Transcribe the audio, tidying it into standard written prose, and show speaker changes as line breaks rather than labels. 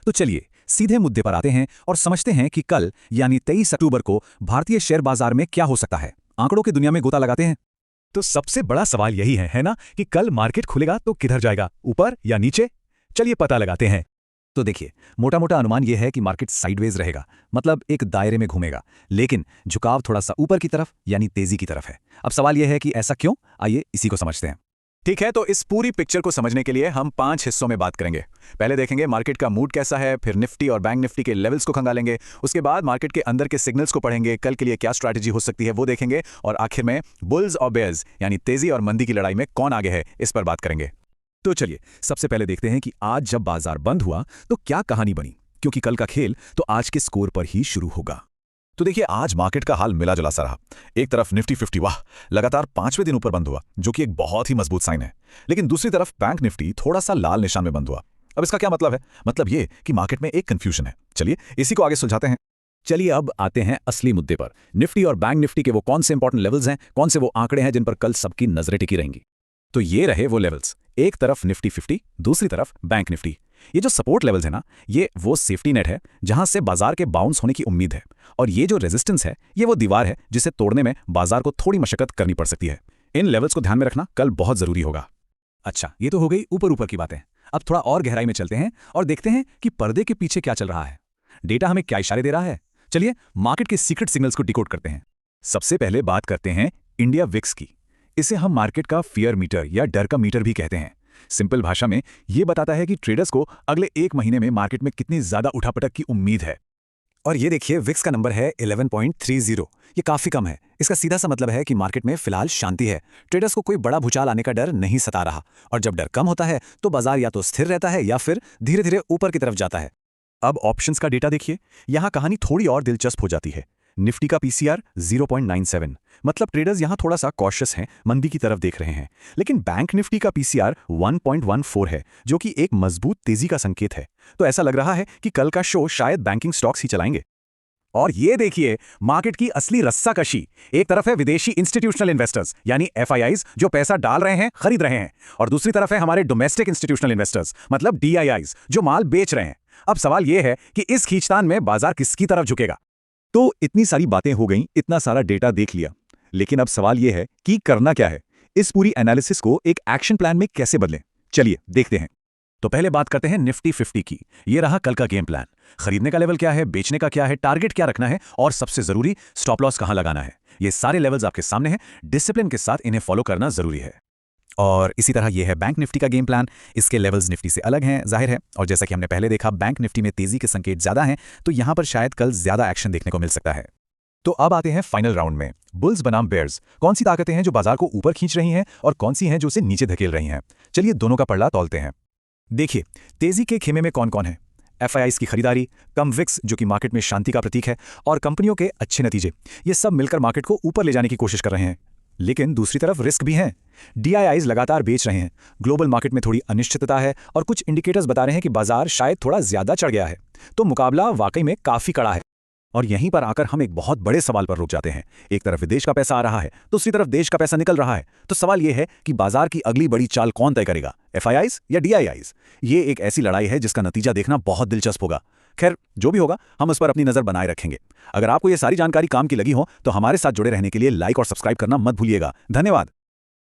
तो चलिए सीधे मुद्दे पर आते हैं और समझते हैं कि कल यानी 23 अक्टूबर को भारतीय शेयर बाजार में क्या हो सकता है। आंकड़ों की दुनिया में गोता लगाते हैं।
तो सबसे बड़ा सवाल यही है ना, कि कल मार्केट खुलेगा तो किधर जाएगा, ऊपर या नीचे? चलिए पता लगाते हैं।
तो देखिए, मोटा मोटा अनुमान यह है कि मार्केट साइडवेज रहेगा, मतलब एक दायरे में घूमेगा, लेकिन झुकाव थोड़ा सा ऊपर की तरफ यानी तेजी की तरफ है। अब सवाल यह है कि ऐसा क्यों, आइए इसी को समझते हैं।
ठीक है, तो इस पूरी पिक्चर को समझने के लिए हम 5 हिस्सों में बात करेंगे। पहले देखेंगे मार्केट का मूड कैसा है, फिर निफ्टी और बैंक निफ्टी के लेवल्स को खंगालेंगे, उसके बाद मार्केट के अंदर के सिग्नल्स को पढ़ेंगे, कल के लिए क्या स्ट्रैटेजी हो सकती है वो देखेंगे, और आखिर में बुल्स और बेयर्स यानी तेजी और मंदी की लड़ाई में कौन आगे है, इस पर बात करेंगे।
तो चलिए सबसे पहले देखते हैं कि आज जब बाजार बंद हुआ तो क्या कहानी बनी, क्योंकि कल का खेल तो आज के स्कोर पर ही शुरू होगा।
तो देखिए, आज मार्केट का हाल मिला जुला सा रहा। एक तरफ निफ्टी 50 वाह लगातार 5वें दिन ऊपर बंद हुआ, जो कि एक बहुत ही मजबूत साइन है। लेकिन दूसरी तरफ बैंक निफ्टी थोड़ा सा लाल निशान में बंद हुआ। अब इसका क्या मतलब है? मतलब ये कि मार्केट में एक कंफ्यूजन है। चलिए इसी को आगे सुलझाते हैं।
चलिए अब आते हैं असली मुद्दे पर। निफ्टी और बैंक निफ्टी के वो कौन से इंपॉर्टेंट लेवल्स हैं, कौन से वो आंकड़े हैं जिन पर कल सबकी नजरें टिकी रहेंगी। तो ये रहे वो लेवल्स, एक तरफ निफ्टी 50, दूसरी तरफ बैंक निफ्टी। ये जो सपोर्ट लेवल्स है ना, ये वो सेफ्टी नेट है जहां से बाजार के बाउंस होने की उम्मीद है, और ये जो रेजिस्टेंस है ये वो दीवार है जिसे तोड़ने में बाजार को थोड़ी मशक्कत करनी पड़ सकती है। इन लेवल्स को ध्यान में रखना कल बहुत जरूरी होगा। अच्छा, ये तो हो गई ऊपर ऊपर की बातें। अब थोड़ा और गहराई में चलते हैं और देखते हैं कि पर्दे के पीछे क्या चल रहा है। डेटा हमें क्या इशारे दे रहा है। चलिए मार्केट के सीक्रेट सिग्नल्स को डिकोड करते हैं। सबसे पहले बात करते हैं इंडिया विक्स की। इसे हम मार्केट का फियर मीटर या डर का मीटर भी कहते हैं। सिंपल भाषा में यह बताता है कि ट्रेडर्स को अगले एक महीने में मार्केट में कितनी ज्यादा उठापटक की उम्मीद है। और ये देखिए, विक्स का नंबर है 11.30। ये काफी कम है। इसका सीधा सा मतलब है कि मार्केट में फिलहाल शांति है। ट्रेडर्स को कोई बड़ा भूचाल आने का डर नहीं सता रहा, और जब डर कम होता है तो बाजार या तो स्थिर रहता है या फिर धीरे धीरे ऊपर की तरफ जाता है।
अब ऑप्शंस का डेटा देखिए, यहां कहानी थोड़ी और दिलचस्प हो जाती है। निफ्टी का पीसीआर 0.97, मतलब ट्रेडर्स यहां थोड़ा सा कॉशियस हैं, मंदी की तरफ देख रहे हैं। लेकिन बैंक निफ्टी का पीसीआर 1.14 है, जो कि एक मजबूत तेजी का संकेत है। तो ऐसा लग रहा है कि कल का शो शायद बैंकिंग स्टॉक्स ही चलाएंगे।
और ये देखिए मार्केट की असली रस्साकशी। एक तरफ है विदेशी इंस्टीट्यूशनल इन्वेस्टर्स यानी FIIs जो पैसा डाल रहे हैं, खरीद रहे हैं, और दूसरी तरफ है हमारे डोमेस्टिक इंस्टीट्यूशनल इन्वेस्टर्स मतलब DIIs जो माल बेच रहे हैं। अब सवाल यह है कि इस खींचतान में बाजार किसकी तरफ झुकेगा।
तो इतनी सारी बातें हो गईं, इतना सारा डेटा देख लिया, लेकिन अब सवाल यह है कि करना क्या है। इस पूरी एनालिसिस को एक एक्शन प्लान में कैसे बदलें, चलिए देखते हैं।
तो पहले बात करते हैं निफ्टी 50 की। ये रहा कल का गेम प्लान। खरीदने का लेवल क्या है, बेचने का क्या है, टारगेट क्या रखना है, और सबसे जरूरी स्टॉप लॉस कहां लगाना है। ये सारे लेवल्स आपके सामने हैं। डिसिप्लिन के साथ इन्हें फॉलो करना जरूरी है। और इसी तरह यह है बैंक निफ्टी का गेम प्लान। इसके लेवल्स निफ्टी से अलग हैं, जाहिर है, और जैसा कि हमने पहले देखा बैंक निफ्टी में तेजी के संकेत ज्यादा हैं, तो यहां पर शायद कल ज्यादा एक्शन देखने को मिल सकता है।
तो अब आते हैं फाइनल राउंड में। बुल्स बनाम बेयर्स, कौन सी ताकतें हैं जो बाजार को ऊपर खींच रही हैं और कौन सी हैं जो उसे नीचे धकेल रही हैं। चलिए दोनों का पलड़ा तौलते हैं।
देखिए तेजी के खेमे में कौन कौन है। FIIs की खरीदारी, कम विक्स जो कि मार्केट में शांति का प्रतीक है, और कंपनियों के अच्छे नतीजे, ये सब मिलकर मार्केट को ऊपर ले जाने की कोशिश कर रहे हैं। लेकिन दूसरी तरफ रिस्क भी हैं। DIIs लगातार बेच रहे हैं, ग्लोबल मार्केट में थोड़ी अनिश्चितता है, और कुछ इंडिकेटर्स बता रहे हैं कि बाजार शायद थोड़ा ज्यादा चढ़ गया है। तो मुकाबला वाकई में काफी कड़ा है। और यहीं पर आकर हम एक बहुत बड़े सवाल पर रुक जाते हैं। एक तरफ विदेश का पैसा आ रहा है, दूसरी तरफ देश का पैसा निकल रहा है। तो सवाल यह है कि बाजार की अगली बड़ी चाल कौन तय करेगा, FIIs या DIIs। ये एक ऐसी लड़ाई है जिसका नतीजा देखना बहुत दिलचस्प होगा। खैर जो भी होगा, हम उस पर अपनी नजर बनाए रखेंगे। अगर आपको ये सारी जानकारी काम की लगी हो तो हमारे साथ जुड़े रहने के लिए लाइक और सब्सक्राइब करना मत भूलिएगा। धन्यवाद।